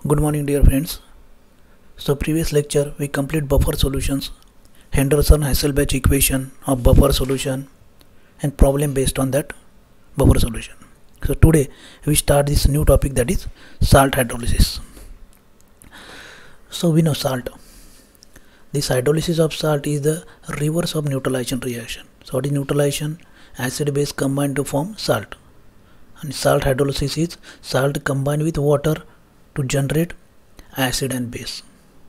Good morning, dear friends. So previous lecture we complete buffer solutions, Henderson-Hasselbalch equation of buffer solution and problem based on that buffer solution. So today we start this new topic, that is salt hydrolysis. So we know salt. This hydrolysis of salt is the reverse of neutralization reaction. So what is neutralization? Acid base combined to form salt. And salt hydrolysis is salt combined with water to generate acid and base.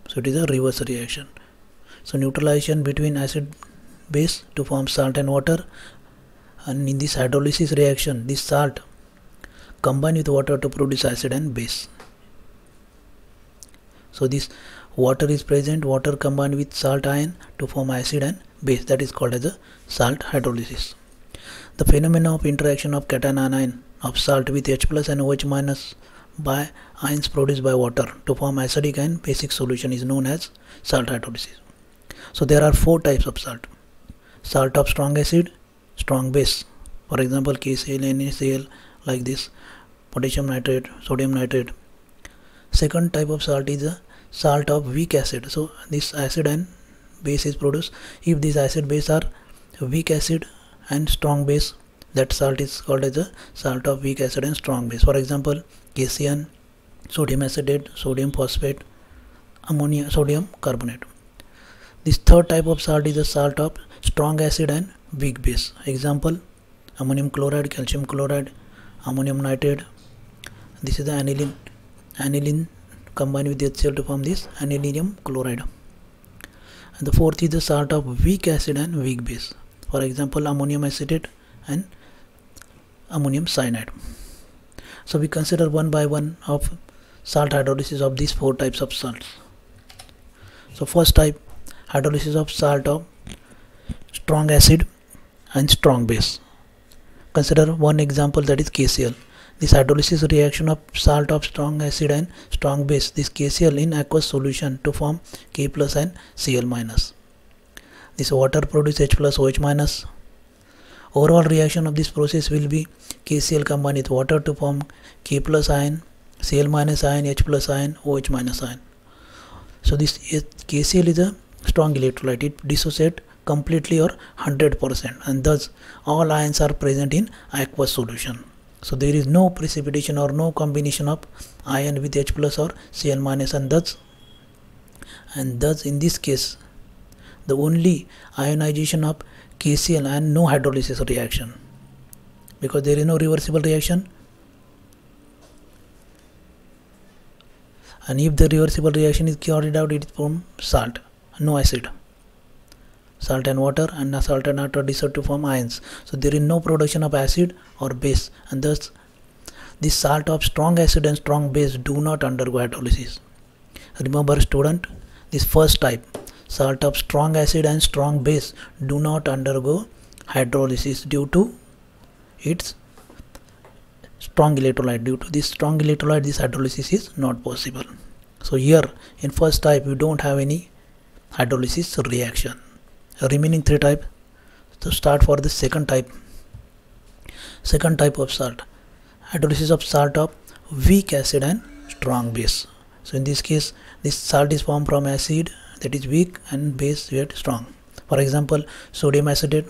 So it is a reverse reaction. So neutralization between acid base to form salt and water, and in this hydrolysis reaction this salt combine with water to produce acid and base. So this water is present, water combined with salt ion to form acid and base, that is called as a salt hydrolysis. The phenomena of interaction of cation anion of salt with H plus and OH minus by ions produced by water to form acidic and basic solution is known as salt hydrolysis. So there are four types of salt. Salt of strong acid, strong base, for example KCl, NaCl, like this, potassium nitrate, sodium nitrate. Second type of salt is a salt of weak acid. So this acid and base is produced if these acid base are weak acid and strong base, that salt is called as a salt of weak acid and strong base. For example KCN, sodium acetate, sodium phosphate, ammonia, sodium carbonate. This third type of salt is a salt of strong acid and weak base. Example ammonium chloride, calcium chloride, ammonium nitrate. This is the aniline. Aniline combined with HCl to form this anilinium chloride. And the fourth is the salt of weak acid and weak base. For example ammonium acetate and ammonium cyanide. So we consider one by one of salt hydrolysis of these four types of salts. So first type, hydrolysis of salt of strong acid and strong base. Consider one example, that is KCl. This hydrolysis reaction of salt of strong acid and strong base, this KCl in aqueous solution to form K plus and Cl minus. This water produces H plus OH minus. Overall reaction of this process will be KCl combined with water to form K plus ion, Cl minus ion, H plus ion, OH minus ion. So this KCl is a strong electrolyte. It dissociates completely or 100%, and thus all ions are present in aqueous solution. So there is no precipitation or no combination of ion with H plus or Cl minus, and thus in this case the only ionization of KCl and no hydrolysis reaction, because there is no reversible reaction. And if the reversible reaction is carried out, it is from salt, no acid. Salt and water, and salt and water dissociate to form ions. So there is no production of acid or base, and thus this salt of strong acid and strong base do not undergo hydrolysis. Remember student, this first type, salt of strong acid and strong base, do not undergo hydrolysis due to its strong electrolyte. Due to this strong electrolyte, this hydrolysis is not possible. So here in first type we don't have any hydrolysis reaction. Remaining three types. So start for the second type. Second type of salt, hydrolysis of salt of weak acid and strong base. So in this case this salt is formed from acid that is weak and base yet strong. For example sodium acetate.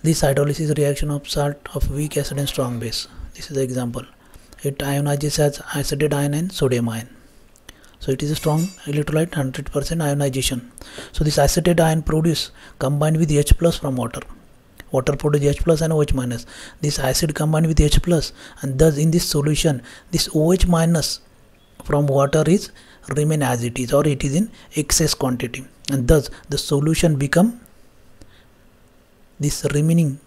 This hydrolysis reaction of salt of weak acid and strong base. This is the example. It ionizes as acetate ion and sodium ion. So it is a strong electrolyte, 100% ionization. So this acetate ion produced combined with H plus from water. Water produces H plus and OH minus. This acid combined with H plus, and thus in this solution this OH minus from water is remain as it is, or it is in excess quantity, and thus the solution become, this remaining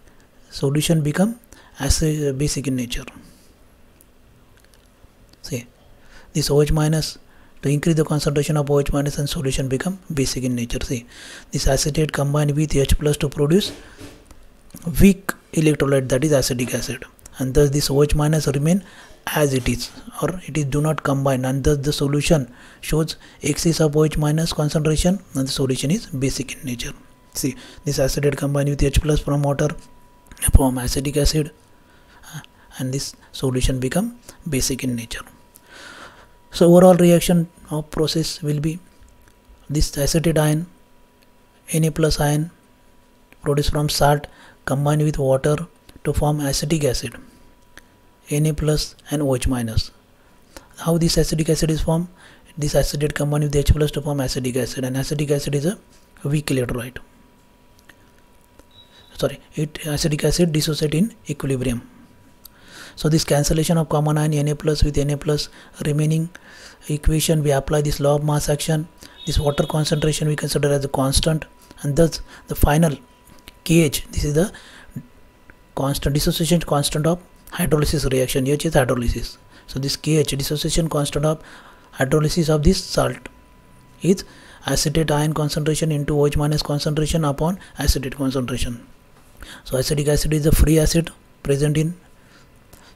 solution become acid basic in nature. See this OH minus, to increase the concentration of OH minus and solution become basic in nature. See this acetate combined with H plus to produce weak electrolyte, that is acetic acid, and thus this OH minus remain as it is, or it is do not combine, and thus the solution shows excess of OH minus concentration and the solution is basic in nature. See this acetate combined with H plus from water form acetic acid, and this solution become basic in nature. So overall reaction of process will be this acetate ion, Na plus ion produced from salt combined with water to form acetic acid, Na plus and OH minus. How this acetic acid is formed? This acetate combined with H plus to form acetic acid, and acetic acid is a weak electrolyte. Acetic acid dissociate in equilibrium. So this cancellation of common ion Na plus with Na plus remaining equation, we apply this law of mass action. This water concentration we consider as a constant, and thus the final KH, this is the constant dissociation constant of hydrolysis reaction. H is hydrolysis. So this KH, dissociation constant of hydrolysis of this salt, is acetate ion concentration into OH minus concentration upon acetate concentration. So acetic acid is a free acid present in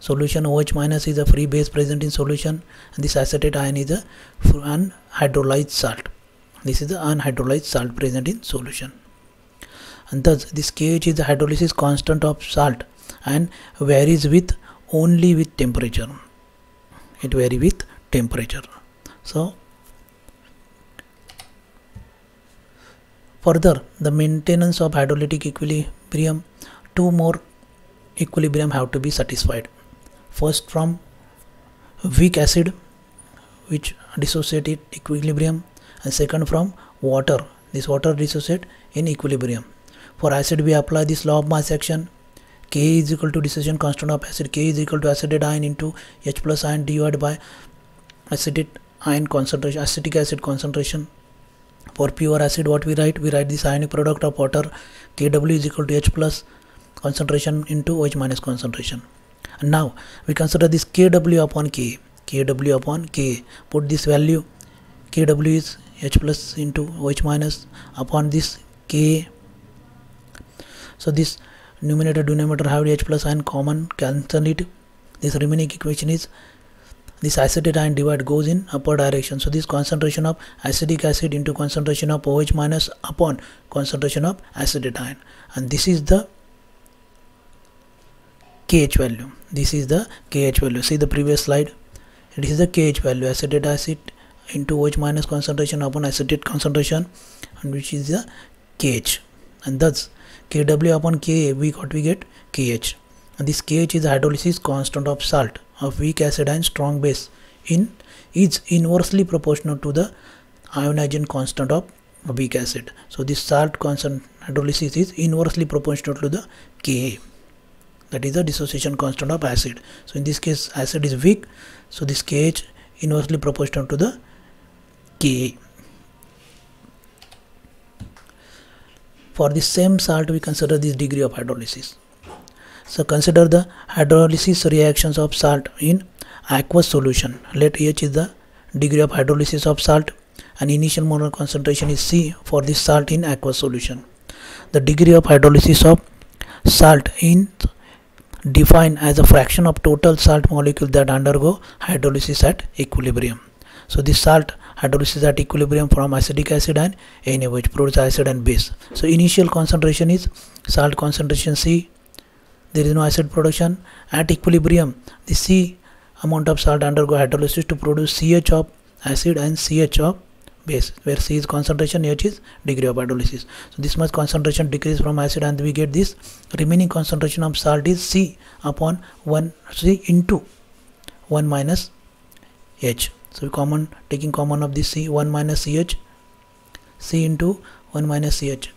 solution, OH minus is a free base present in solution, and this acetate ion is a unhydrolyzed salt. This is the unhydrolyzed salt present in solution, and thus this KH is the hydrolysis constant of salt and varies with only with temperature. It varies with temperature. So further, the maintenance of hydrolytic equilibrium, two more equilibrium have to be satisfied. First from weak acid which dissociate in equilibrium, and second from water. This water dissociate in equilibrium. For acid we apply this law of mass action. K is equal to dissociation constant of acid. K is equal to acetate ion into H plus ion divided by acetate ion concentration, acetic acid concentration. For pure acid what we write? We write this ionic product of water, Kw is equal to H plus concentration into OH minus concentration. And now we consider this Kw upon Ka. Kw upon Ka. Put this value. Kw is H plus into OH minus upon this Ka. So this numerator denominator have H plus ion common, cancel it. This remaining equation is this acetate ion divide goes in upper direction. So this concentration of acetic acid into concentration of OH minus upon concentration of acetate ion, and this is the KH value. This is the KH value. See the previous slide. It is the KH value, acetate acid into OH minus concentration upon acetate concentration, and which is the KH, and thus Kw upon Ka we get KH, and this KH is the hydrolysis constant of salt of weak acid and strong base is inversely proportional to the ionization constant of weak acid. So this salt constant hydrolysis is inversely proportional to the Ka, that is the dissociation constant of acid. So in this case acid is weak, so this KH inversely proportional to the Ka. For the same salt we consider this degree of hydrolysis. So consider the hydrolysis reactions of salt in aqueous solution. Let H is the degree of hydrolysis of salt, and initial molar concentration is C for this salt in aqueous solution. The degree of hydrolysis of salt in defined as a fraction of total salt molecule that undergo hydrolysis at equilibrium. So this salt hydrolysis at equilibrium from acetic acid and Na, which produces acid and base. So initial concentration is salt concentration C. There is no acid production. At equilibrium, the C amount of salt undergo hydrolysis to produce CH of acid and CH of base, where C is concentration, H is degree of hydrolysis. So this much concentration decrease from acid, and we get this remaining concentration of salt is C upon 1 C into 1 minus H. So we taking common of this C, 1 minus CH, C into 1 minus CH.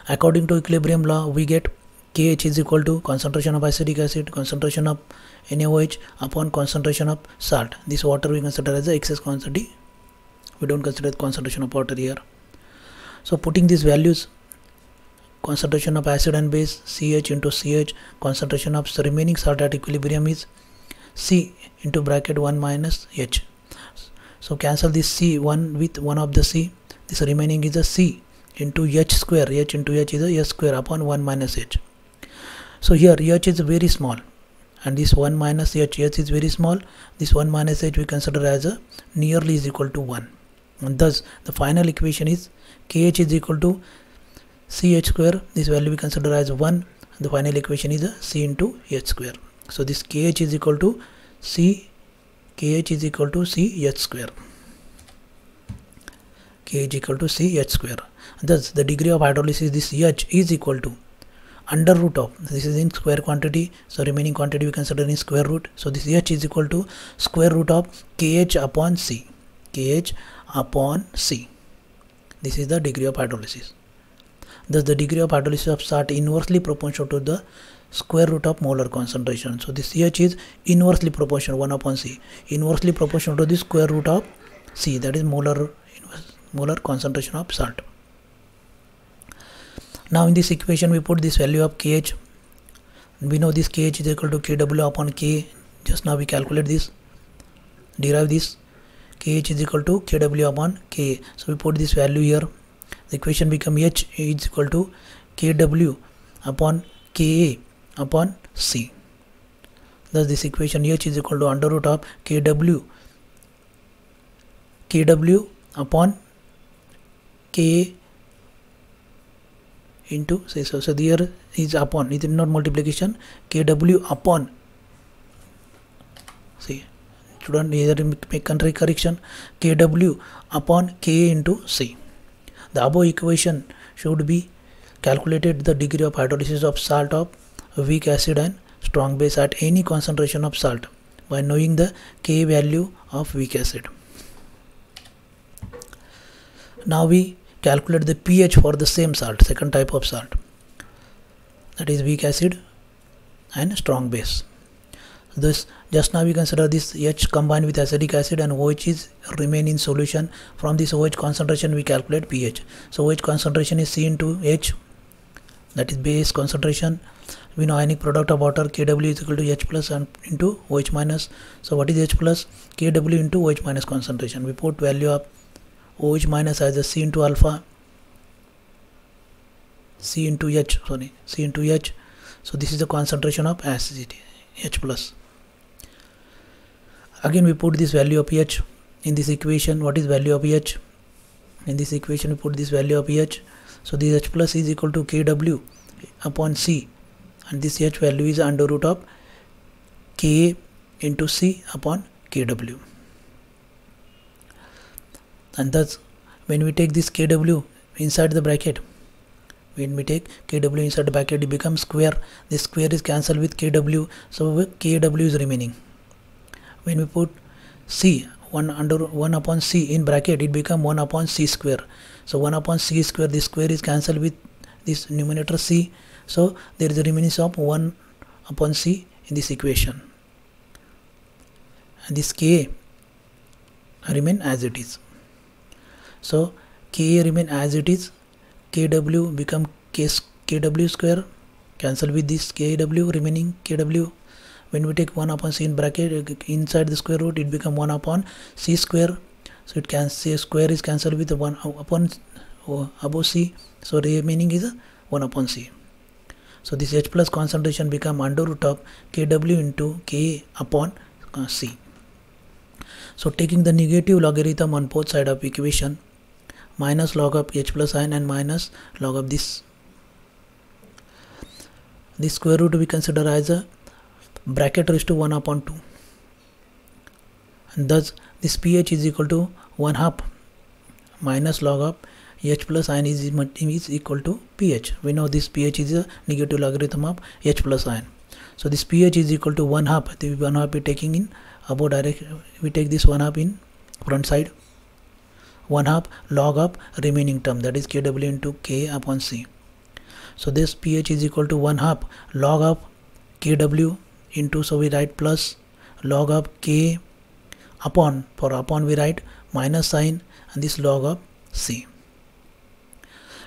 According to equilibrium law, we get KH is equal to concentration of acetic acid, concentration of NaOH upon concentration of salt. This water we consider as the excess quantity. We don't consider the concentration of water here. So putting these values, concentration of acid and base CH into CH, concentration of remaining salt at equilibrium is C into bracket 1 minus H. So cancel this C 1 with 1 of the C. This remaining is a C into H square. H into H is a H square upon 1 minus H. So here H is very small, and this 1 minus H is very small. This 1 minus H we consider as a nearly is equal to 1, and thus the final equation is KH is equal to CH square. This value we consider as 1. The final equation is a C into H square. So this KH is equal to C KH is equal to CH square. KH equal to CH square. Thus the degree of hydrolysis, this H is equal to under root of, this is in square quantity, so remaining quantity we consider in square root. So this H is equal to square root of KH upon C. KH upon C. This is the degree of hydrolysis. Thus the degree of hydrolysis of salt inversely proportional to the square root of molar concentration. So this CH is inversely proportional, 1 upon C, inversely proportional to the square root of C, that is molar concentration of salt. Now in this equation we put this value of KH. We know this KH is equal to KW upon K. Just now we calculate this, derive this. KH is equal to KW upon K. So we put this value here. The equation become H is equal to KW upon Ka upon C. Thus this equation H is equal to under root of KW upon Ka into, so here is upon, it is not multiplication, KW upon, see, student here make country correction, KW upon K into C. The above equation should be calculated the degree of hydrolysis of salt of weak acid and strong base at any concentration of salt by knowing the K value of weak acid. Now we calculate the pH for the same salt, second type of salt, that is weak acid and strong base. This just now we consider this H combined with acetic acid and OH is remain in solution. From this OH concentration we calculate pH. So OH concentration is C into H, that is base concentration. We know ionic product of water Kw is equal to H plus and into OH minus. So what is H plus? Kw into OH minus concentration. We put value of OH minus as a C into alpha, C into H. So this is the concentration of acidity, H plus. Again we put this value of pH in this equation. What is value of pH? In this equation we put this value of pH. So this H plus is equal to Kw upon C, and this H value is under root of Ka into C upon Kw. And thus when we take this Kw inside the bracket, when we take Kw inside the bracket, it becomes square. This square is cancelled with Kw, so Kw is remaining. When we put C, 1 upon C in bracket, it becomes 1 upon C square. So 1 upon C square, this square is cancelled with this numerator C, so there is a remaining of 1 upon C in this equation, and this K remain as it is. So K remain as it is, Kw become Kw square, cancel with this Kw, remaining Kw. When we take 1 upon C in bracket, inside the square root it become 1 upon C square. So it can say square is cancelled with 1 upon above C, so remaining is 1 upon C. So this H plus concentration become under root of Kw into K upon C. So taking the negative logarithm on both sides of equation, minus log of H plus ion and minus log of this square root we consider as a bracket raised to 1 upon 2, and thus this pH is equal to 1/2 minus log of H plus ion is equal to pH. We know this pH is a negative logarithm of H plus ion. So this pH is equal to 1/2. The 1/2 we taking in above direction. We take this 1/2 in front side. 1/2 log of remaining term, that is Kw into K upon C. So this pH is equal to 1/2 log of Kw into, so we write plus log of K upon, for upon we write minus sign, and this log of C.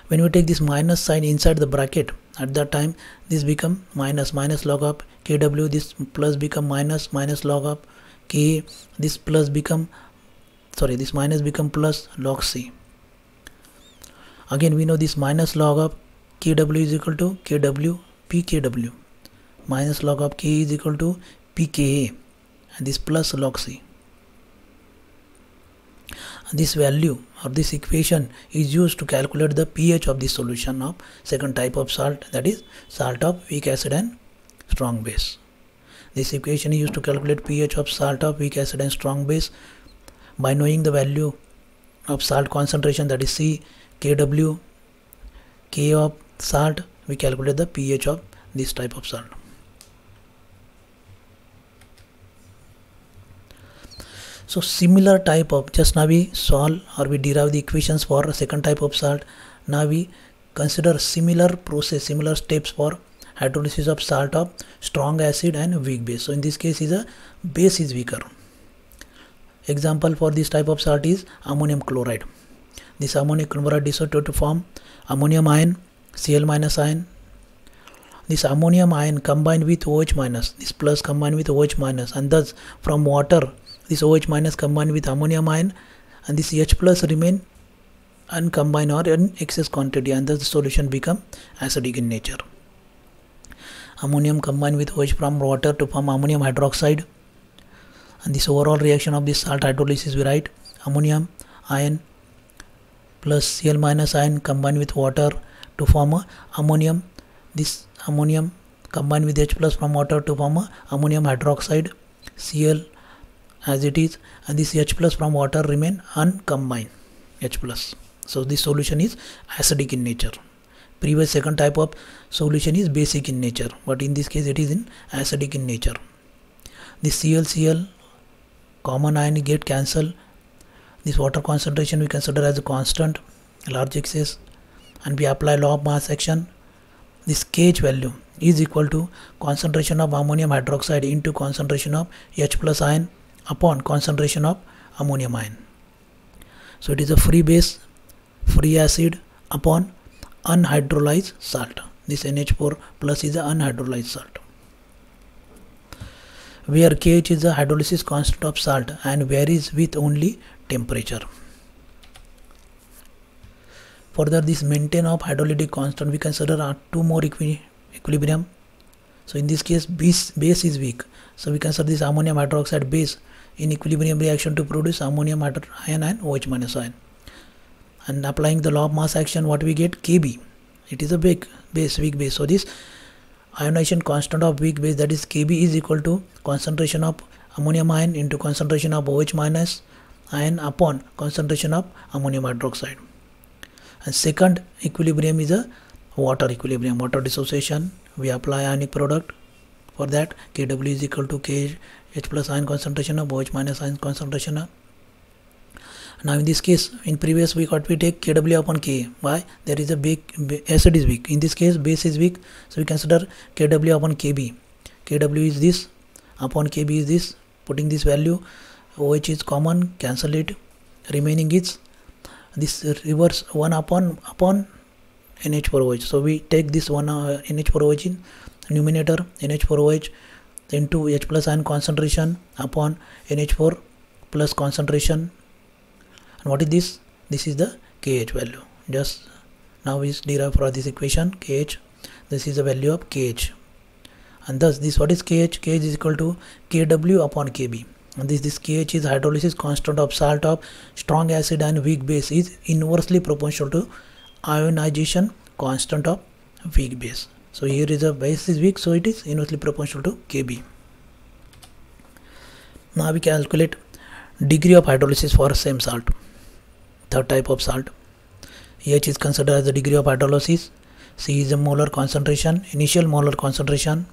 When we take this minus sign inside the bracket, at that time this become minus log of Kw, this plus become minus log of K, this plus become, sorry, this minus become plus log C. Again we know this minus log of Kw is equal to Kw pKw, minus log of K is equal to pKa, and this plus log C. This value or this equation is used to calculate the pH of the solution of second type of salt, that is salt of weak acid and strong base. This equation is used to calculate pH of salt of weak acid and strong base. By knowing the value of salt concentration, that is C, Kw, K of salt, we calculate the pH of this type of salt. So similar type of, just now we solve or we derive the equations for a second type of salt. Now we consider similar process, similar steps for hydrolysis of salt of strong acid and weak base. So in this case, is a base is weaker. Example for this type of salt is ammonium chloride. This ammonium chloride dissociated to form ammonium ion, Cl minus ion. This ammonium ion combined with OH minus, this plus combined with OH minus, and thus from water this OH minus combined with ammonium ion, and this H plus remain uncombined or in excess quantity, and thus the solution become acidic in nature. Ammonium combined with OH from water to form ammonium hydroxide, and this overall reaction of this salt hydrolysis we write ammonium ion plus Cl minus ion combined with water to form a ammonium. This ammonium combined with H plus from water to form a ammonium hydroxide, Cl as it is, and this H plus from water remain uncombined, H plus. So this solution is acidic in nature. Previous second type of solution is basic in nature, but in this case it is in acidic in nature. This Cl common ion get cancelled. This water concentration we consider as a constant, large excess, and we apply law of mass action. This KH value is equal to concentration of ammonium hydroxide into concentration of H plus ion upon concentration of ammonium ion. So it is a free base, free acid upon unhydrolyzed salt. This NH4 plus is an unhydrolyzed salt, where KH is the hydrolysis constant of salt and varies with only temperature. Further, this maintain of hydrolytic constant we consider two more equilibrium. So in this case base is weak, so we consider this ammonium hydroxide base in equilibrium reaction to produce ammonium ion and OH minus ion, and applying the law of mass action, what we get Kb, it is a weak base. So this ionization constant of weak base, that is Kb, is equal to concentration of ammonium ion into concentration of OH minus ion upon concentration of ammonium hydroxide. And second equilibrium is a water equilibrium, water dissociation. We apply ionic product. For that, Kw is equal to K H plus ion concentration of OH minus ion concentration of. Now in this case, in previous week what we take Kw upon Ka. Why? There is a acid is weak. In this case base is weak, so we consider Kw upon Kb. Kw is this upon Kb is this. Putting this value, OH is common, cancel it. Remaining is this reverse 1 upon NH4OH. So we take this one NH4OH in numerator, NH4OH into H plus ion concentration upon NH4 plus concentration. And what is this? This is the KH value. Just now we derive for this equation KH. This is the value of KH, and thus this, what is KH? KH is equal to Kw upon Kb. And this KH is hydrolysis constant of salt of strong acid and weak base, is inversely proportional to ionization constant of weak base. So here is a base is weak, so it is inversely proportional to Kb. Now we calculate degree of hydrolysis for same salt. Third type of salt. H is considered as the degree of hydrolysis. C is a molar concentration, initial molar concentration.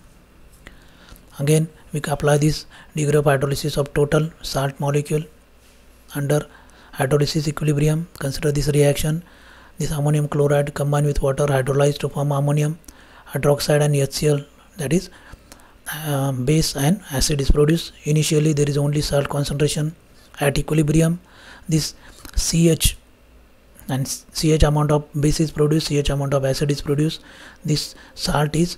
Again we apply this degree of hydrolysis of total salt molecule under hydrolysis equilibrium. Consider this reaction. This ammonium chloride combined with water hydrolyzed to form ammonium hydroxide and HCl, that is base, and acid is produced. Initially there is only salt concentration. At equilibrium this CH and CH amount of base is produced, CH amount of acid is produced. This salt is,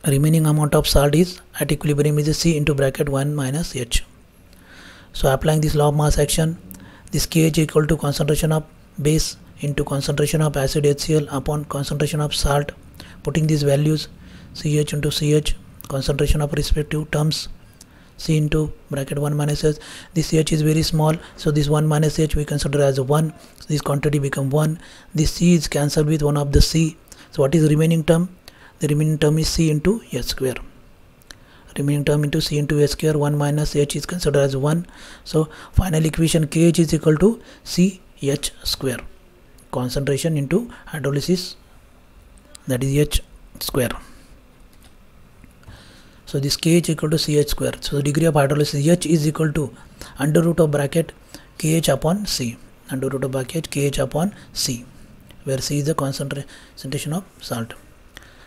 remaining amount of salt is at equilibrium is a C into bracket 1 minus H. So applying this law of mass action, this KH equal to concentration of base into concentration of acid HCl upon concentration of salt. Putting these values, CH into CH, concentration of respective terms, C into bracket 1 minus H. This H is very small, so this 1 minus H we consider as a 1. So this quantity become 1. This C is cancelled with one of the C. So what is the remaining term? The remaining term is C into H square. remaining term into C into H square, 1 minus H is considered as 1. So final equation KH is equal to CH square, concentration into hydrolysis, that is H square. So this KH equal to CH square. So the degree of hydrolysis H is equal to under root of bracket KH upon C, under root of bracket KH upon C, where C is the concentration of salt.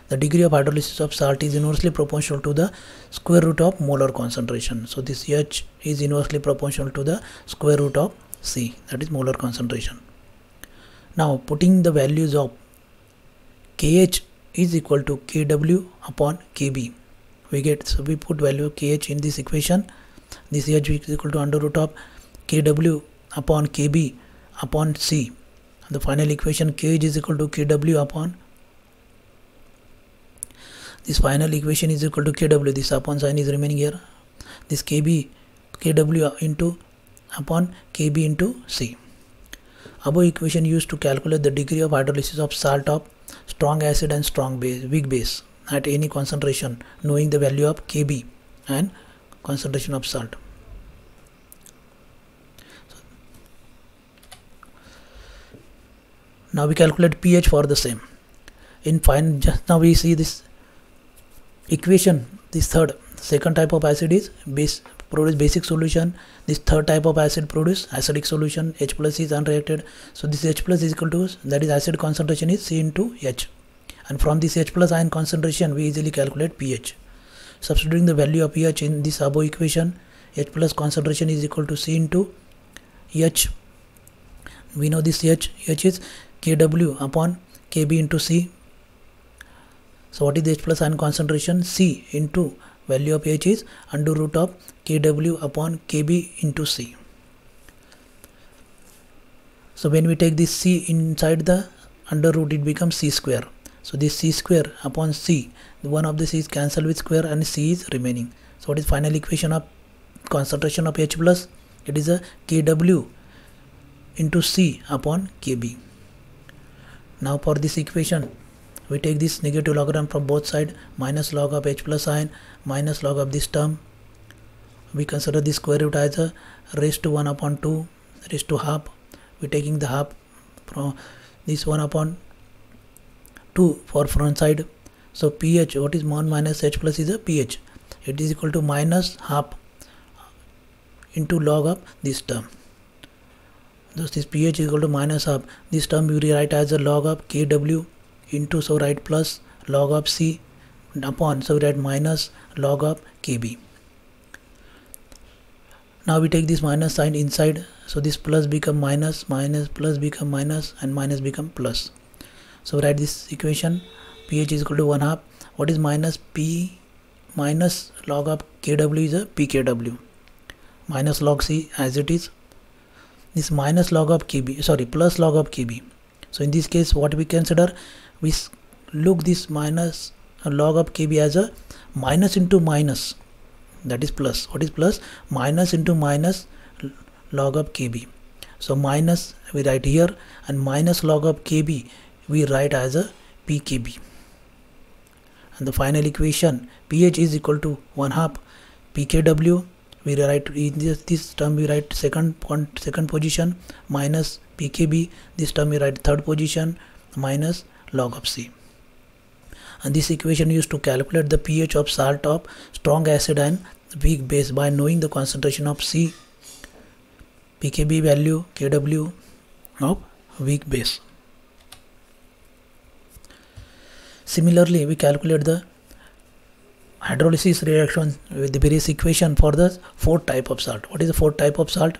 The degree of hydrolysis of salt is inversely proportional to the square root of molar concentration. So this H is inversely proportional to the square root of C, that is molar concentration. Now putting the values of KH is equal to KW upon KB, we get, so we put value of KH in this equation. This H is equal to under root of KW upon KB upon C. The final equation KH is equal to KW upon, this final equation is equal to KW, this upon sign is remaining here, this KW into upon KB into C. Above equation used to calculate the degree of hydrolysis of salt of strong acid and strong base, weak base at any concentration, knowing the value of Kb and concentration of salt. Now we calculate pH for the same. In fine, just now we see this equation, this second type of acid is produce basic solution, this third type of acid produce acidic solution, H plus is unreacted. So this H plus is equal to, that is acid concentration is C into H, and from this H plus ion concentration we easily calculate pH. Substituting the value of pH in this above equation, H plus concentration is equal to C into H. We know this H is KW upon KB into C. So what is the H plus ion concentration? C into value of H is under root of KW upon KB into C. So when we take this C inside the under root, it becomes C square. So this C square upon C, one of the C is cancelled with square and C is remaining. So what is final equation of concentration of H plus? It is a KW into C upon KB. Now for this equation, we take this negative logarithm from both sides, minus log of H plus ion minus log of this term. We consider this square root as a raised to 1 upon 2 raised to half. We taking the half from this 1 upon 2 for front side. So pH, what is 1 minus H plus is a pH. It is equal to minus half into log of this term. Thus this pH is equal to minus half. This term we rewrite as a log of KW into, so write plus log of C upon, so write minus log of KB. Now we take this minus sign inside, so this plus become minus, minus plus become minus, and minus become plus. So write this equation, pH is equal to 1 half. What is minus P minus log of KW is a PKW minus log C as it is. This minus log of KB, sorry, plus log of KB. So in this case what we consider, we look this minus log of KB as a minus into minus, that is plus. What is plus? Minus into minus log of KB. So minus we write here, and minus log of KB we write as a PKB. And the final equation, pH is equal to 1 half PKW. We write in this term we write second position minus PKB. This term we write third position minus log of C. And this equation used to calculate the pH of salt of strong acid and weak base by knowing the concentration of C, PKB value, KW of weak base. Similarly, we calculate the hydrolysis reaction with the various equation for the fourth type of salt. What is the fourth type of salt?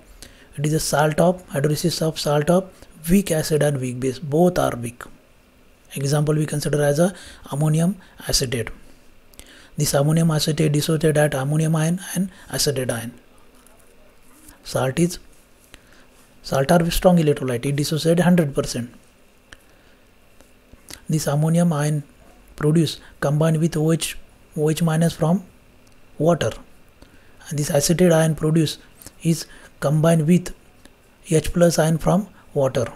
It is a salt of hydrolysis of salt of weak acid and weak base. Both are weak. Example we consider as a ammonium acetate. This ammonium acetate dissociated at ammonium ion and acetate ion. Salt are strong electrolyte. It dissociates 100%. This ammonium ion produced combined with OH minus from water, and this acetate ion produced is combined with H plus ion from water.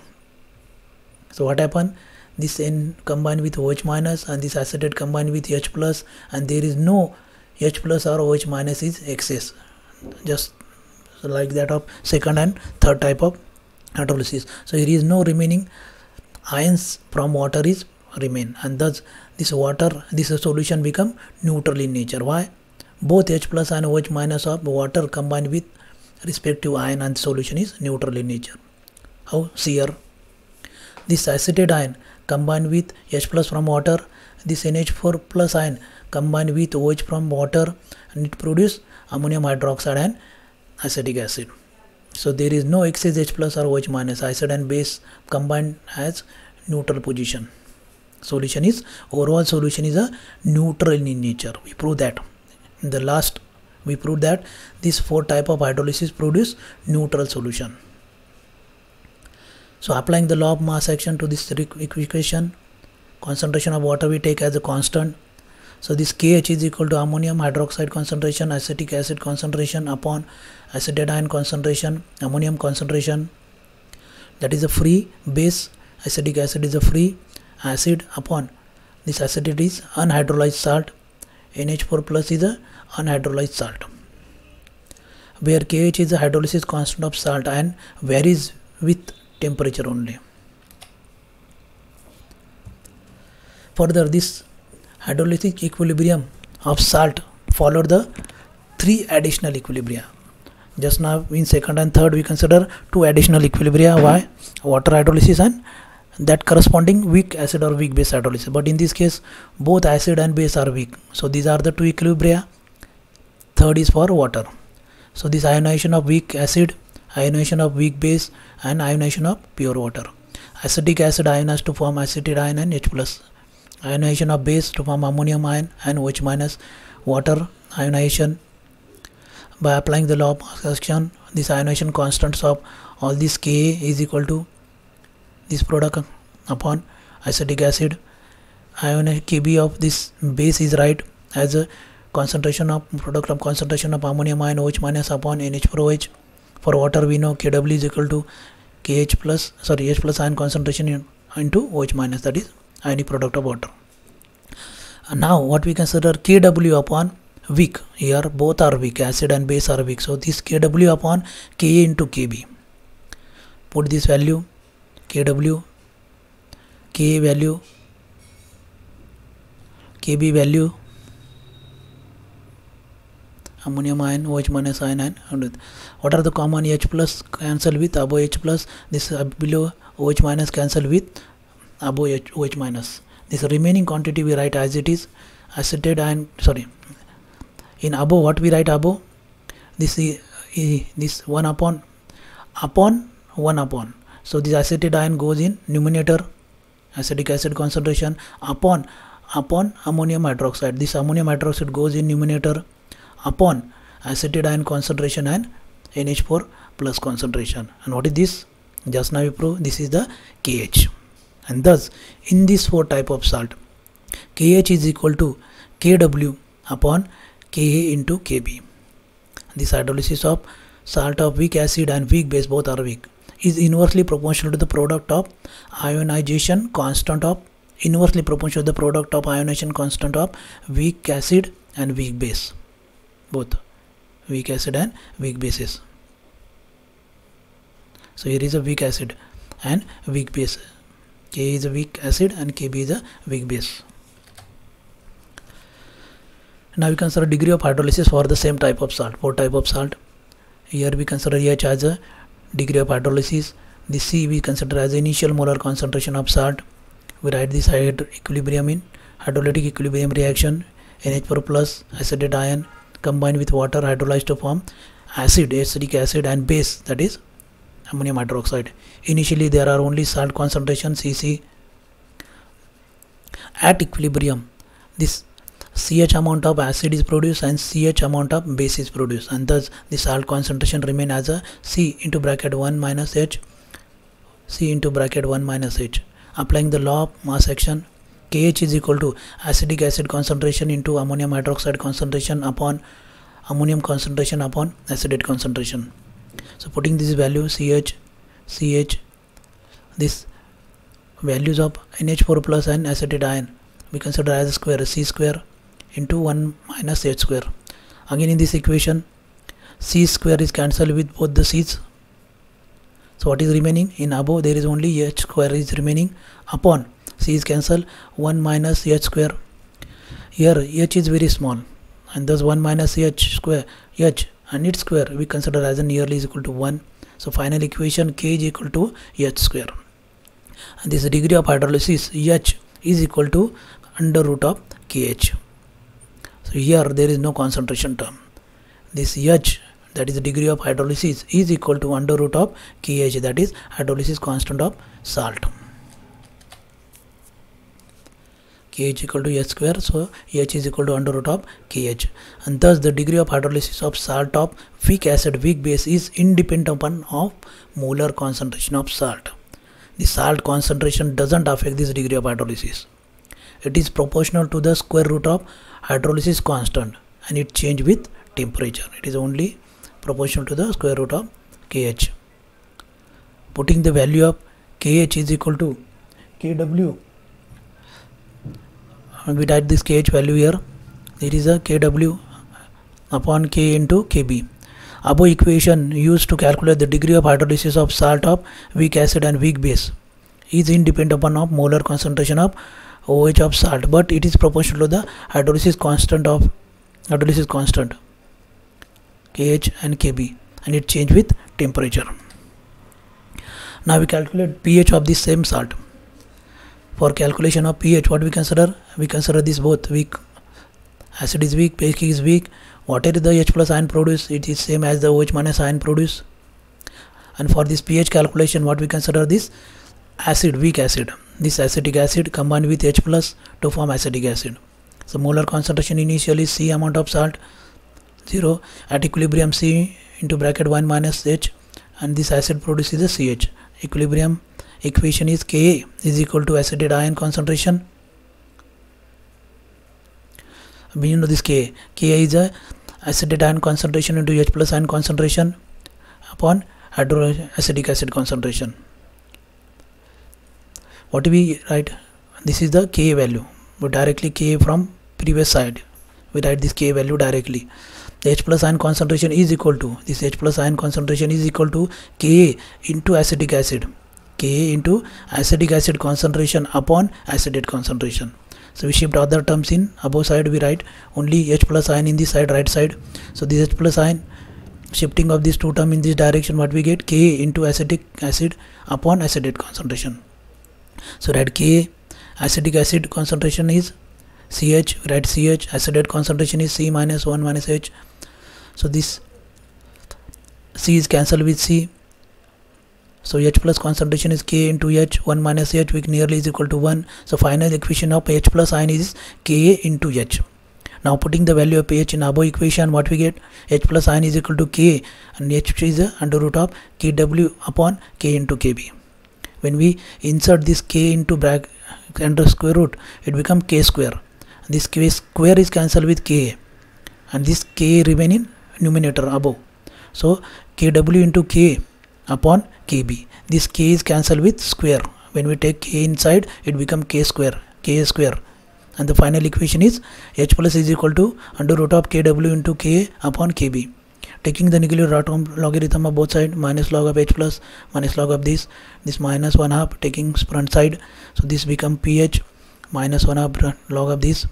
So what happened? This N combined with OH minus and this acetate combined with H plus, and there is no H plus or OH minus is excess, just like that of second and third type of hydrolysis. So here is no remaining ions from water is remain, and thus this solution become neutral in nature. Why? Both H plus and OH minus of water combined with respective ion and solution is neutral in nature. How? See here, this acetate ion combined with H plus from water, this NH4 plus ion combined with OH from water, and it produce ammonium hydroxide and acetic acid. So there is no excess H plus or OH minus. Acid and base combined has neutral position. Solution is, overall solution is a neutral in nature. We prove that. In the last we proved that these 4 type of hydrolysis produce neutral solution. So applying the law of mass action to this equation, concentration of water we take as a constant. So this KH is equal to ammonium hydroxide concentration, acetic acid concentration upon acetate ion concentration, ammonium concentration, that is a free base, acetic acid is a free acid, upon this acetate is unhydrolyzed salt, NH4 plus is a unhydrolyzed salt, where KH is a hydrolysis constant of salt and varies with temperature only. Further, this hydrolytic equilibrium of salt followed the 3 additional equilibria. Just now in second and third we consider 2 additional equilibria. Why? Water hydrolysis and that corresponding weak acid or weak base hydrolysis. But in this case both acid and base are weak. So these are the 2 equilibria. Third is for water. So this ionization of weak acid, ionization of weak base, and ionization of pure water. Acetic acid ionized to form acetate ion and H plus. Ionization of base to form ammonium ion and OH minus. Water ionization by applying the law of mass action, this ionization constants of all this Ka is equal to this product upon acetic acid. Ion Kb of this base is right as a concentration of product of concentration of ammonium ion OH minus upon NH4OH. For water we know Kw is equal to H plus ion concentration into OH minus, that is ionic product of water. And now what we consider Kw upon weak. Here both are weak, acid and base are weak. So this Kw upon Ka into Kb. Put this value Kw, Ka value, Kb value, ammonium ion, OH minus ion, and what are the common? H plus cancel with above H plus, this below OH minus cancel with above OH minus. This remaining quantity we write as it is. Acetate ion, in above what we write above? This this 1 upon 1 upon. So this acetate ion goes in numerator, acetic acid concentration, upon ammonium hydroxide. This ammonium hydroxide goes in numerator, upon acetate ion concentration and NH4 plus concentration. And what is this? Just now we proved this is the KH. And thus in this 4 type of salt, KH is equal to Kw upon Ka into Kb. This hydrolysis of salt of weak acid and weak base, both are weak, is inversely proportional to the product of ionization constant of weak acid and weak base, both weak acid and weak bases. So here is a weak acid and weak base. K is a weak acid and Kb is a weak base. Now we consider degree of hydrolysis for the same type of salt, 4 type of salt. Here we consider H as a degree of hydrolysis. This C we consider as the initial molar concentration of salt. We write this equilibrium in hydrolytic equilibrium reaction. NH4 plus acetate ion combined with water hydrolyzed to form acid, acetic acid, and base, that is ammonium hydroxide. Initially there are only salt concentration Cc. At equilibrium this CH amount of acid is produced and CH amount of base is produced, and thus the salt concentration remain as a C into bracket 1 minus H, C into bracket 1 minus H. Applying the law of mass action, KH is equal to acetic acid concentration into ammonium hydroxide concentration upon ammonium concentration upon acetate concentration. So putting this value CH, this values of NH4 plus and acetate ion we consider as a square, C square into 1 minus h square. Again in this equation, c square is cancelled with both the c's. So what is remaining? In above there is only h square is remaining, upon c is cancelled, 1 minus h square. Here h is very small, and thus 1 minus h square, h and its square we consider as a nearly is equal to 1. So final equation k is equal to h square, and this degree of hydrolysis h is equal to under root of kh. So here there is no concentration term. This h, that is the degree of hydrolysis, is equal to under root of kh, that is hydrolysis constant of salt. kh equal to h square, so h is equal to under root of kh, and thus the degree of hydrolysis of salt of weak acid weak base is independent upon of molar concentration of salt. The salt concentration doesn't affect this degree of hydrolysis. It is proportional to the square root of hydrolysis constant, and it change with temperature. It is only proportional to the square root of kh. Putting the value of kh is equal to kw, and we write this kh value here. There is a kw upon k into kb. Above equation used to calculate the degree of hydrolysis of salt of weak acid and weak base is independent upon of molar concentration of OH of salt, but it is proportional to the hydrolysis constant kh and kb, and it change with temperature. Now we calculate pH of this same salt. For calculation of pH, what we consider? We consider this both weak. Acid is weak, base is weak. Whatever the H plus ion produce, it is same as the OH minus ion produce. And for this pH calculation, what we consider? This acid, weak acid. This acetic acid combined with H plus to form acetic acid. So molar concentration initially C amount of salt, 0. At equilibrium C into bracket 1 minus H, and this acid produces a CH. Equilibrium equation is Ka is equal to acetate ion concentration. We know this Ka. Ka is a acetate ion concentration into H plus ion concentration upon hydroacetic acid concentration. What do we write? This is the Ka value. We directly Ka from previous side. We write this Ka value directly. The H plus ion concentration is equal to, this H plus ion concentration is equal to Ka into acetic acid. Ka into acetic acid concentration upon acetate concentration. So we shift other terms in above side, we write only H plus ion in this side, right side. So this H plus ion, shifting of these two terms in this direction, what we get? Ka into acetic acid upon acetate concentration. So write Ka, acetic acid concentration is CH, write CH, acetate concentration is C minus 1 minus H. So this C is cancelled with C. So H plus concentration is K into H, 1 minus H, which nearly is equal to 1. So final equation of H plus ion is Ka into H. Now putting the value of pH in above equation, what we get? H plus ion is equal to K, and H is the under root of Kw upon K into Kb. When we insert this K into bracket under square root, it becomes K square. This K square is cancelled with Ka, and this K remain in numerator above. So Kw into K upon Kb. This K is cancelled with square. When we take K inside, it becomes K square, and the final equation is H plus is equal to under root of Kw into K upon Kb. Taking the negative logarithm of both sides, minus log of H plus minus log of this minus 1/2, taking front side, so this become pH minus 1/2 log of this.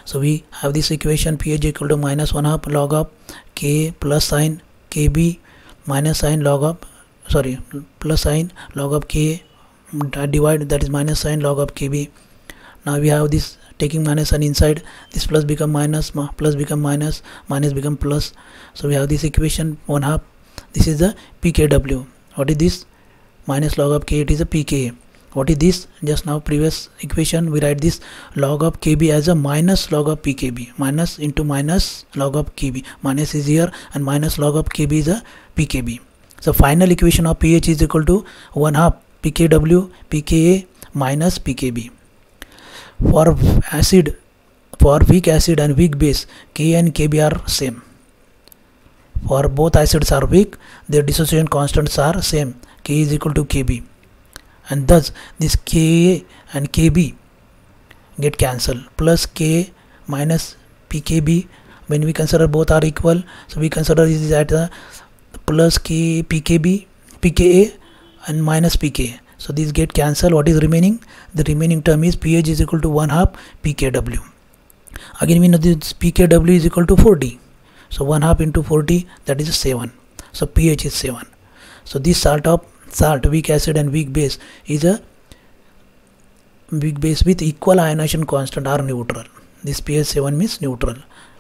So we have this equation pH equal to minus 1/2 log of K plus sign Kb minus sign log of, plus sign log of K divide, that is minus sign log of Kb. Now we have this taking minus sign inside, this plus become minus, plus become minus, minus become plus. So we have this equation 1/2. This is the pKw. What is this? Minus log of K, it is a pKa. What is this? Just now previous equation we write this log of Kb as a minus log of pKb. Minus into minus log of Kb. Minus is here, and minus log of Kb is a pKb. So final equation of pH is equal to 1/2 pKw pKa minus pKb. For acid, for weak acid and weak base, K and Kb are same. For both acids are weak, their dissociation constants are same. K is equal to Kb, and thus this Ka and Kb get cancelled. Plus K minus pKb. When we consider both are equal, so we consider this is at plus pKb, pKa and minus pK. So these get cancelled. What is remaining? The remaining term is pH is equal to 1/2 pKw. Again we know this pKw is equal to 40. So 1/2 into 40, that is 7. So pH is 7. So this salt, weak acid and weak base is a weak base with equal ionization constant are neutral. This pH 7 means neutral.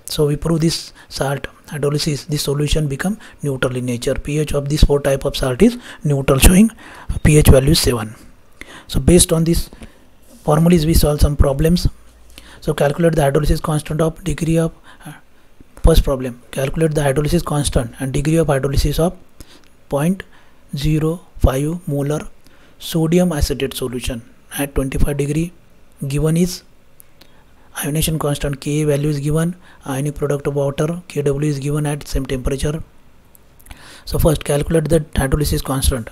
So we prove this salt hydrolysis, this solution become neutral in nature. pH of this 4 type of salt is neutral, showing pH value is 7. So based on this formulas we solve some problems. So calculate the hydrolysis constant of degree of first problem. Calculate the hydrolysis constant and degree of hydrolysis of 0.05 molar sodium acetate solution at 25 degree. Given is ionization constant Ka value is given, ionic product of water Kw is given at same temperature. So first calculate the hydrolysis constant.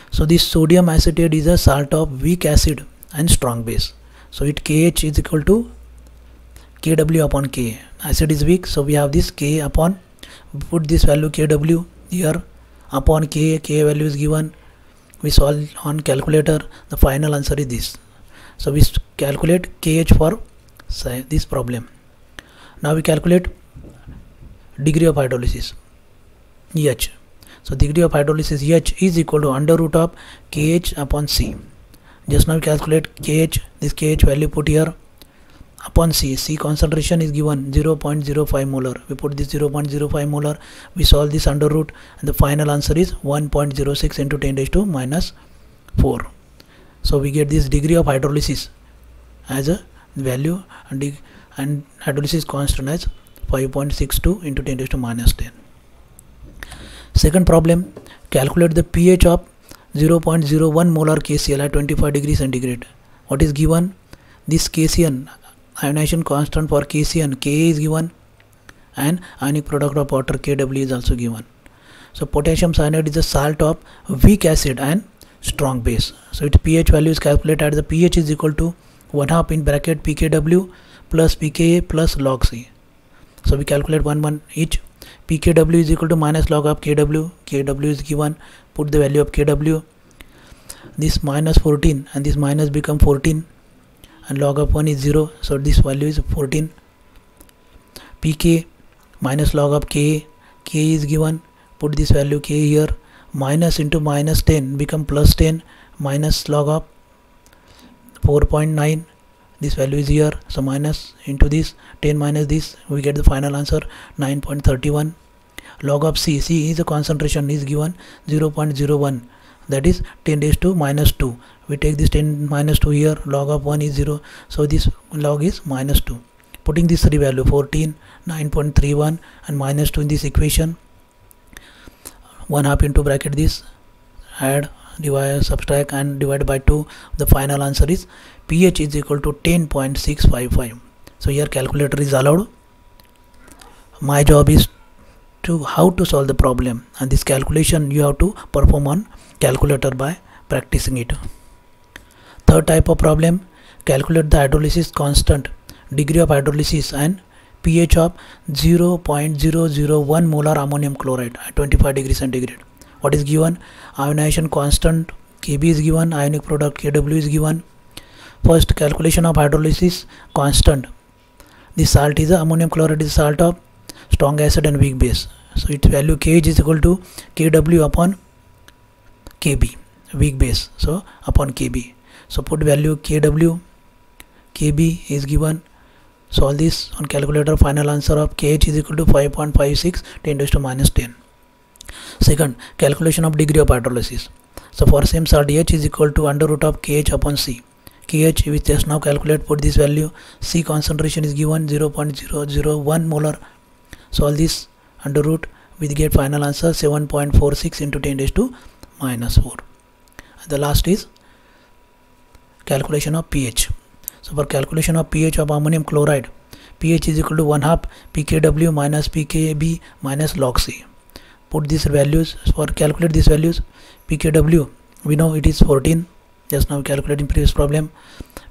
So this sodium acetate is a salt of weak acid and strong base. So it KH is equal to Kw upon Ka. Acid is weak, so we have this K upon, put this value Kw here upon Ka. Ka value is given. We solve on calculator. The final answer is this. So we calculate KH for this problem. Now we calculate degree of hydrolysis EH. So degree of hydrolysis EH is equal to under root of KH upon C. Just now we calculate KH, this KH value put here upon C. C concentration is given 0.05 molar. We put this 0.05 molar. We solve this under root and the final answer is 1.06 into 10 raised to minus 4. So we get this degree of hydrolysis as a value and hydrolysis constant as 5.62 into 10 raised to minus 10. Second problem, calculate the pH of 0.01 molar KCl at 25 degrees centigrade. What is given? This KCl, ionization constant for KCl, Ka is given, and ionic product of water Kw is also given. So potassium cyanide is a salt of weak acid and strong base. So its pH value is calculated at the pH is equal to 1/2 in bracket pKw plus pKa plus log C. So we calculate one each. pKw is equal to minus log of Kw. Kw is given. Put the value of Kw. This minus 14 and this minus become 14 and log of 1 is 0. So this value is 14. pK minus log of Ka. Ka is given. Put this value K here. Minus into minus 10 become plus 10 minus log of 4.9. This value is here. So minus into this 10 minus this, we get the final answer 9.31. Log of C. C is a concentration is given 0.01. That is 10 raised to minus 2. We take this 10 minus 2 here. Log of 1 is 0. So this log is minus 2. Putting this 3 value 14, 9.31 and minus 2 in this equation. 1/2 into bracket this, add, divide, subtract and divide by 2. The final answer is pH is equal to 10.655. So here calculator is allowed. My job is to how to solve the problem, and this calculation you have to perform on calculator by practicing it. Third type of problem, calculate the hydrolysis constant, degree of hydrolysis and pH of 0.001 molar ammonium chloride at 25 degrees centigrade. What is given? Ionization constant Kb is given, ionic product Kw is given. First, calculation of hydrolysis constant. This salt is a ammonium chloride is salt of strong acid and weak base. So its value KH is equal to Kw upon Kb, weak base. So upon Kb. So put value Kw, Kb is given. Solve this on calculator. Final answer of KH is equal to 5.56 10 raised to minus 10. Second, calculation of degree of hydrolysis. So for same salt H is equal to under root of KH upon C. KH we just now calculate, put this value. C concentration is given 0.001 molar. Solve this under root, we get final answer 7.46 into 10 raised to minus 4. The last is calculation of pH. So for calculation of pH of ammonium chloride, pH is equal to 1/2 pKw minus pKb minus log C. Put these values. For calculate these values, pKw we know it is 14. Just now calculating previous problem.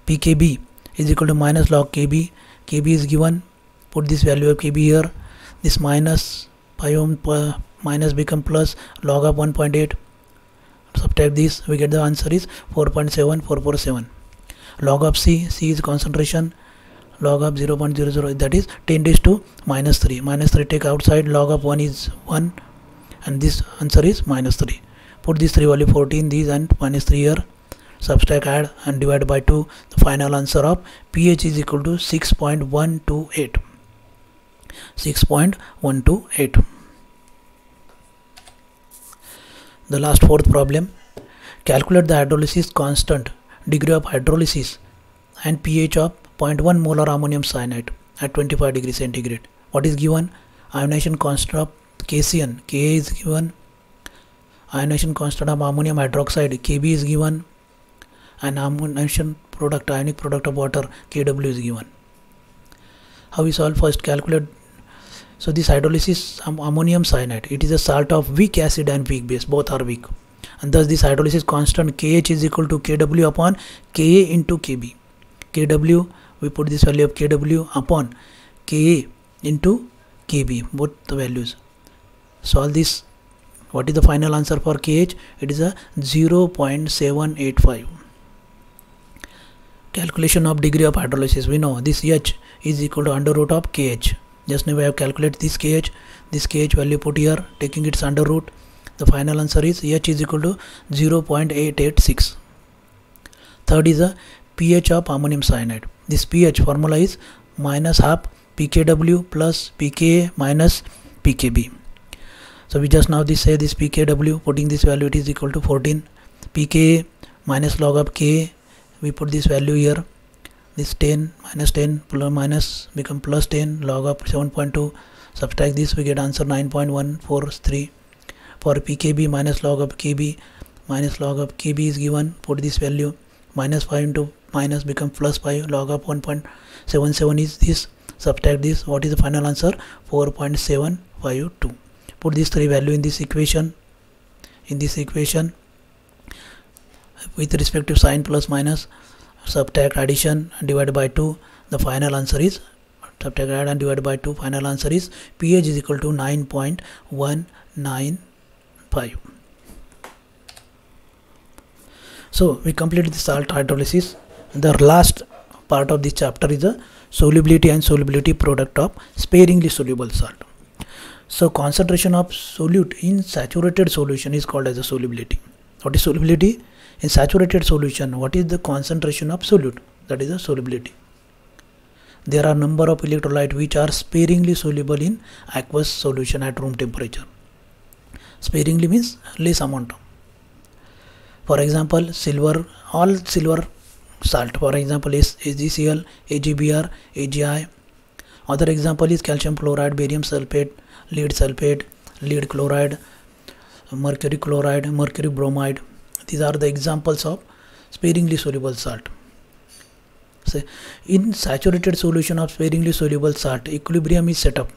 pKb is equal to minus log Kb. Kb is given, put this value of Kb here, this minus 5 ohm minus become plus, log of 1.8, subtract this, we get the answer is 4.7447. Log of C is concentration, log of 0.00, that is 10 raised to minus 3. Minus 3 take outside, log of 1 is 1, and this answer is minus 3. Put this 3 value 14, these and minus 3 here, subtract, add and divide by 2. The final answer of pH is equal to 6.128. 6.128. The last fourth problem. Calculate the hydrolysis constant, degree of hydrolysis and pH of 0.1 molar ammonium cyanide at 25 degrees centigrade. What is given? Ionization constant of KCN, Ka is given. Ionization constant of ammonium hydroxide, Kb is given. And ionization product, ionic product of water, Kw is given. How we solve? First calculate. So this hydrolysis ammonium cyanide, it is a salt of weak acid and weak base, both are weak, and thus this hydrolysis constant KH is equal to Kw upon Ka into Kb. Kw, we put this value of Kw upon Ka into Kb, both the values. Solve this. What is the final answer for KH? It is a 0.785. Calculation of degree of hydrolysis. We know this H is equal to under root of KH. Just now we have calculated this KH value put here, taking its under root. The final answer is H is equal to 0.886. Third is the pH of ammonium cyanide. This pH formula is minus half pKw plus pKa minus pKb. So we just now say this pKw, putting this value, it is equal to 14. pKa minus log of Ka, we put this value here. This 10 minus 10 plus minus become plus 10, log of 7.2, subtract this, we get answer 9.143. For pKb minus log of Kb is given, put this value, minus 5 into minus become plus 5, log of 1.77 is this, subtract this, what is the final answer? 4.752. Put these three value in this equation, with respect to sign plus minus, subtract, addition and divide by 2. The final answer is, subtract, add and divide by 2, final answer is pH is equal to 9.195. So we completed the salt hydrolysis. The last part of this chapter is the solubility and solubility product of sparingly soluble salt. So concentration of solute in saturated solution is called as a solubility. What is solubility? In saturated solution, what is the concentration of solute? That is the solubility. There are number of electrolytes which are sparingly soluble in aqueous solution at room temperature. Sparingly means less amount. For example, silver, all silver salt, for example is AgCl, AgBr, AgI. Other example is calcium chloride, barium sulfate, lead chloride, mercury chloride, mercury bromide. These are the examples of sparingly soluble salt. So in saturated solution of sparingly soluble salt, equilibrium is set up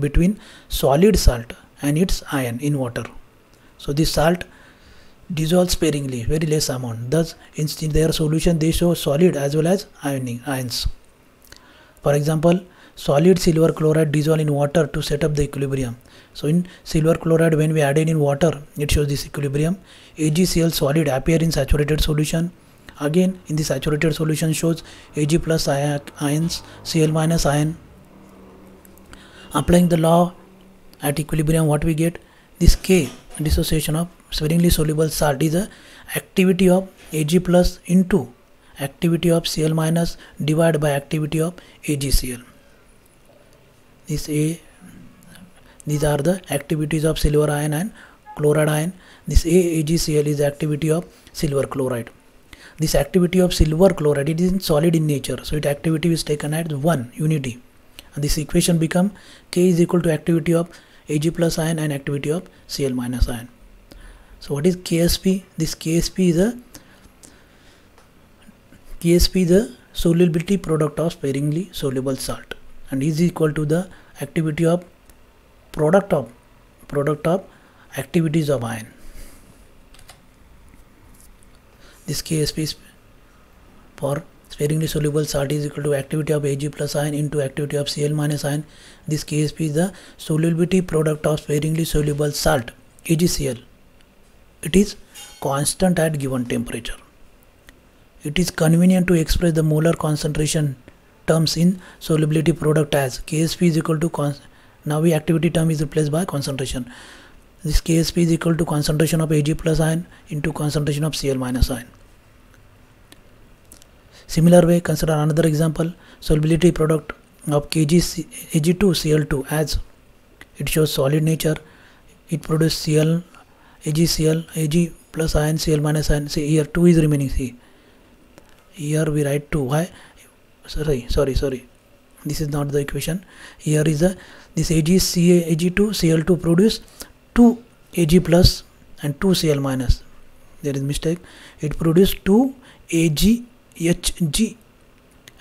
between solid salt and its ion in water. So this salt dissolves sparingly, very less amount. Thus in their solution they show solid as well as ions. For example, solid silver chloride dissolve in water to set up the equilibrium. So in silver chloride, when we add it in water, it shows this equilibrium. AgCl solid appear in saturated solution. Again in the saturated solution shows Ag plus ions, Cl minus ion. Applying the law at equilibrium, what we get? This K, dissociation of sparingly soluble salt, is a activity of Ag plus into activity of Cl minus divided by activity of AgCl. These are the activities of silver ion and chloride ion. This AgCl is the activity of silver chloride. This activity of silver chloride, it is solid in nature, so its activity is taken as 1 unity, and this equation become K is equal to activity of Ag plus ion and activity of Cl minus ion. So what is KSP? This KSP is the solubility product of sparingly soluble salt, and is equal to the activity of product of activities of ion. This KSP is for sparingly soluble salt is equal to activity of Ag plus ion into activity of Cl minus ion. This Ksp is the solubility product of sparingly soluble salt AgCl. It is constant at given temperature. It is convenient to express the molar concentration terms in solubility product as Ksp is equal to now the activity term is replaced by concentration. This Ksp is equal to concentration of Ag plus ion into concentration of Cl minus ion. Similar way, consider another example, solubility product of Ag2Cl2 as it shows solid nature. It produces Cl, AgCl, Ag plus ion, Cl minus ion. See here 2 is remaining. See here we write 2. Why? Sorry. This is not the equation. Here is this Ag2Cl2 produce 2 Ag plus and 2 Cl minus. There is mistake. It produces 2 AgHg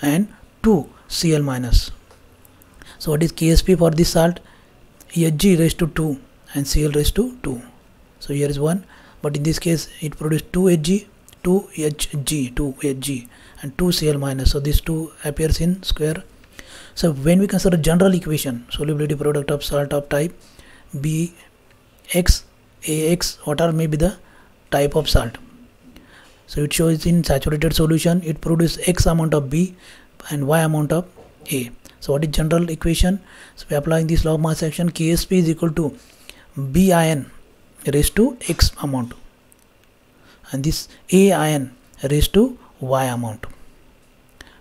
and 2 Cl minus. So what is Ksp for this salt? Hg raised to 2 and Cl raised to 2. So here is 1, but in this case it produced 2 Hg, 2 Hg and 2 Cl minus. So this 2 appears in square. So when we consider general equation, solubility product of salt of type Bx, Ax, whatever may be the type of salt. So it shows in saturated solution it produces X amount of B and Y amount of A. So what is general equation? So by applying this law of mass action, Ksp is equal to B ion raised to X amount and this A ion raised to Y amount.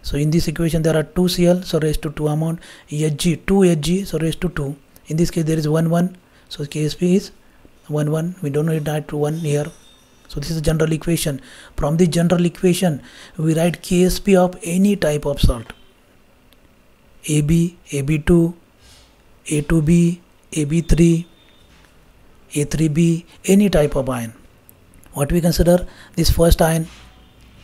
So in this equation there are 2 Cl, so raised to 2 amount, Hg 2 Hg, so raised to 2. In this case there is 1 1, so Ksp is 1 1. We don't need that 1 here. So this is the general equation. From this general equation we write Ksp of any type of salt, AB, AB2, A2B, AB3, A3B, any type of ion. What we consider this first ion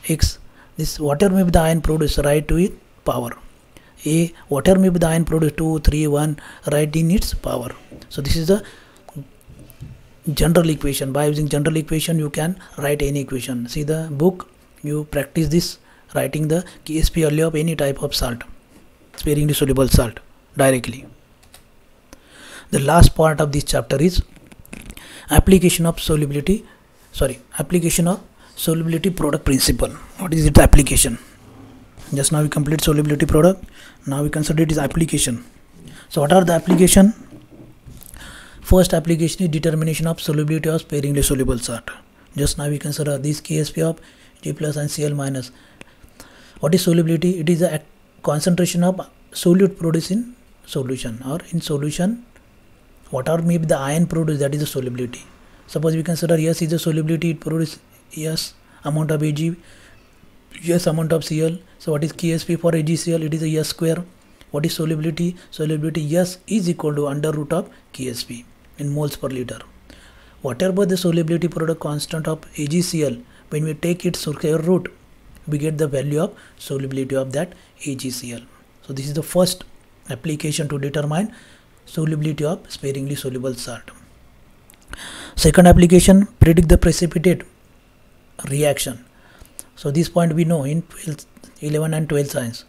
X, this whatever may be the ion produced, write to its power. A, whatever may be the ion produced, 2, 3, 1, write in its power. So this is the general equation. By using general equation you can write any equation. See the book, you practice this writing the Ksp value of any type of salt, sparingly soluble salt directly. The last part of this chapter is application of solubility product principle. What is its application? Just now we complete solubility product, now we consider its application. So what are the application? First application is determination of solubility of sparingly soluble salt. Just now we consider this Ksp of G plus and Cl minus. What is solubility? It is a concentration of solute produced in solution, or in solution whatever may be the ion produced, that is the solubility. Suppose we consider S is the solubility, it produces S amount of Ag, S amount of Cl. So what is Ksp for AgCl? It is a S square. What is solubility? Solubility S is equal to under root of Ksp in moles per liter. Whatever the solubility product constant of AgCl, when we take its square root, we get the value of solubility of that AgCl. So this is the first application to determine solubility of sparingly soluble salt. Second application, predict the precipitate reaction. So this point we know in 11 and 12 science.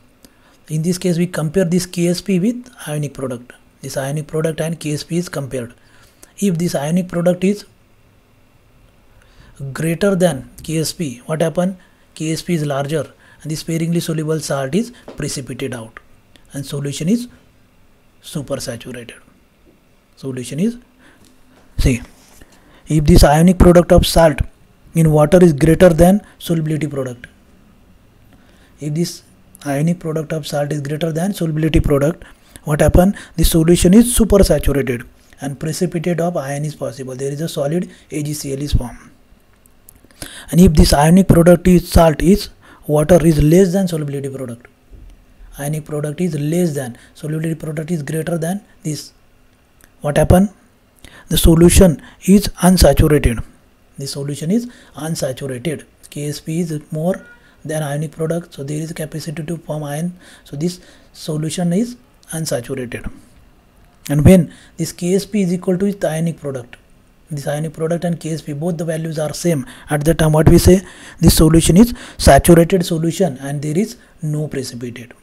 In this case we compare this Ksp with ionic product. This ionic product and Ksp is compared. If this ionic product is greater than Ksp, what happen? Ksp is larger and the sparingly soluble salt is precipitated out and solution is supersaturated. Solution is, see, if this ionic product of salt in water is greater than solubility product, if this ionic product of salt is greater than solubility product, what happen? The solution is supersaturated and precipitate of ion is possible. There is a solid AgCl is formed. And if this ionic product is salt is water is less than solubility product, ionic product is less than solubility product is greater than this, what happen? The solution is unsaturated. The solution is unsaturated. Ksp is more than ionic product, so there is a capacity to form ion. So this solution is unsaturated. And when this Ksp is equal to the ionic product, this ionic product and KSP, both the values are same, at the time what we say, this solution is saturated solution and there is no precipitate.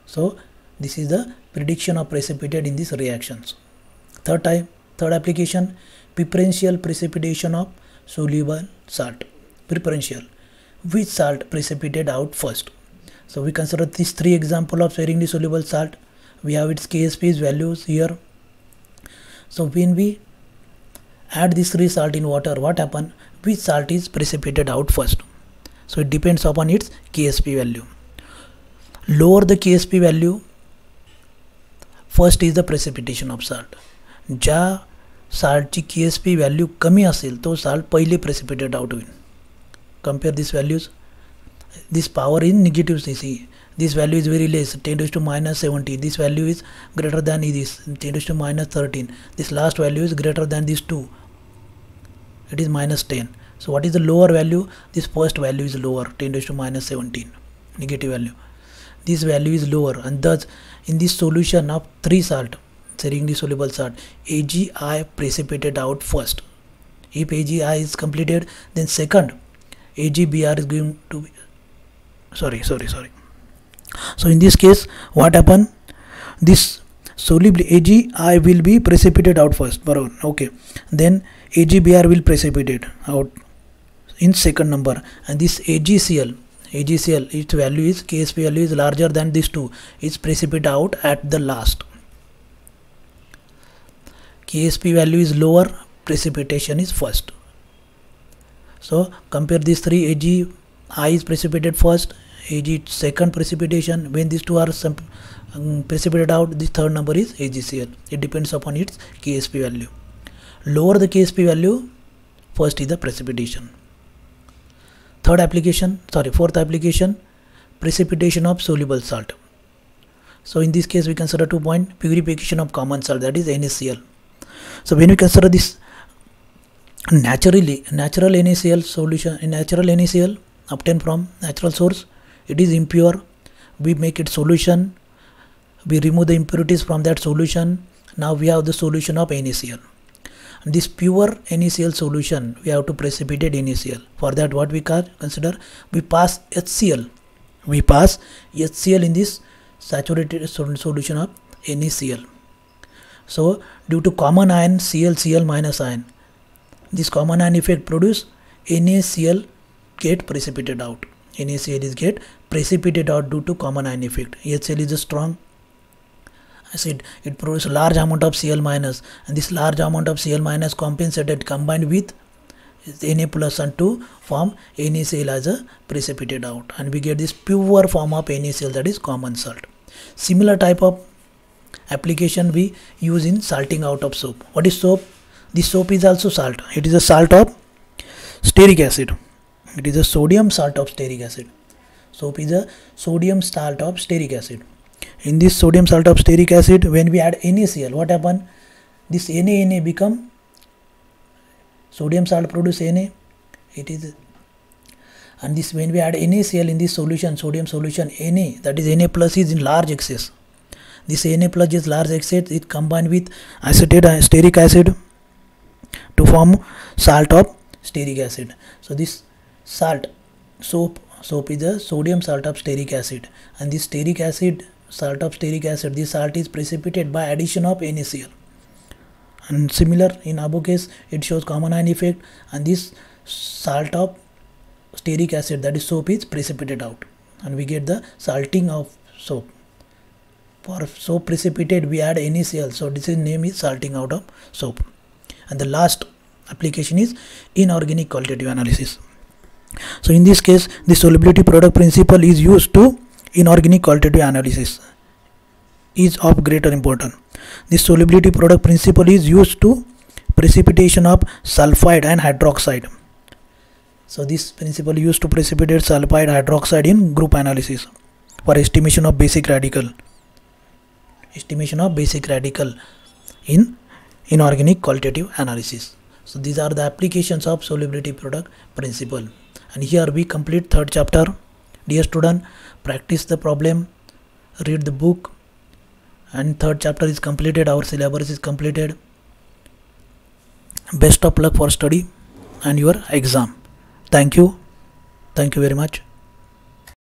So this is the prediction of precipitate in these reactions. Third application, preferential precipitation of soluble salt. Preferential, which salt precipitate out first? So we consider these three examples of sparingly soluble salt. We have its KSP's values here. So when we add these three salt in water, what happen? Which salt is precipitated out first? So it depends upon its KSP value. Lower the KSP value, first is the precipitation of salt. ज्या साल्टची KSP value कमी असेल तो salt पहिले precipitate out होईल. Compare this values. This power in negative CC. This value is very less, 10 to minus 70. This value is greater than this, 10 to minus 13. This last value is greater than this 2. It is minus 10. So what is the lower value? This first value is lower, 10 to minus 17. Negative value. This value is lower, and thus in this solution of 3 salt, sparingly soluble salt, AgI precipitated out first. If AgI is completed, then second AgBr is going to be sorry. So in this case what happen, this soluble AgI will be precipitated out first, okay, then AgBr will precipitate out in second number, and this AgCl its value is KSP value is larger than this 2, is precipitate out at the last. KSP value is lower, precipitation is first. So compare these three. AgI is precipitated first, Ag second precipitation. When these two are precipitated out, the third number is AgCl. It depends upon its KSP value. Lower the KSP value, first is the precipitation. Fourth application, precipitation of soluble salt. So in this case we consider 2 points. Purification of common salt, that is NaCl. So when we consider this natural NaCl solution, natural NaCl obtained from natural source, it is impure. We make it solution, we remove the impurities from that solution. Now we have the solution of NaCl. And this pure NaCl solution, we have to precipitate NaCl. For that what we consider, we pass HCl. We pass HCl in this saturated solution of NaCl. So due to common ion Cl minus ion, this common ion effect produce NaCl get precipitated out. NaCl is get precipitated out due to common ion effect. HCl is a strong acid, it produces large amount of Cl minus, and this large amount of Cl minus compensated combined with Na plus and to form NaCl as a precipitate out, and we get this pure form of NaCl, that is common salt. Similar type of application we use in salting out of soap. What is soap? This soap is also salt. It is a salt of stearic acid. It is a sodium salt of stearic acid. Soap is a sodium salt of stearic acid. In this sodium salt of stearic acid, when we add NaCl, what happen? This Na become sodium salt produce Na. It is, and this when we add NaCl in this solution, sodium solution, Na, that is Na plus is in large excess. This Na plus is large excess. It combined with acetate stearic acid to form salt of stearic acid. So this salt soap is a sodium salt of stearic acid, and this stearic acid, salt of stearic acid, this salt is precipitated by addition of NaCl. And similar in above case, it shows common ion effect, and this salt of stearic acid, that is soap, is precipitated out, and we get the salting of soap. For soap precipitate we add NaCl, so this is name is salting out of soap. And the last application is inorganic qualitative analysis. So in this case, the solubility product principle is used to inorganic qualitative analysis, is of greater importance. This solubility product principle is used to precipitation of sulfide and hydroxide. So this principle used to precipitate sulfide hydroxide in group analysis for estimation of basic radical. Estimation of basic radical in inorganic qualitative analysis. So these are the applications of solubility product principle. And here we complete third chapter. Dear student, practice the problem, read the book, and third chapter is completed. Our syllabus is completed. Best of luck for study and your exam. Thank you very much.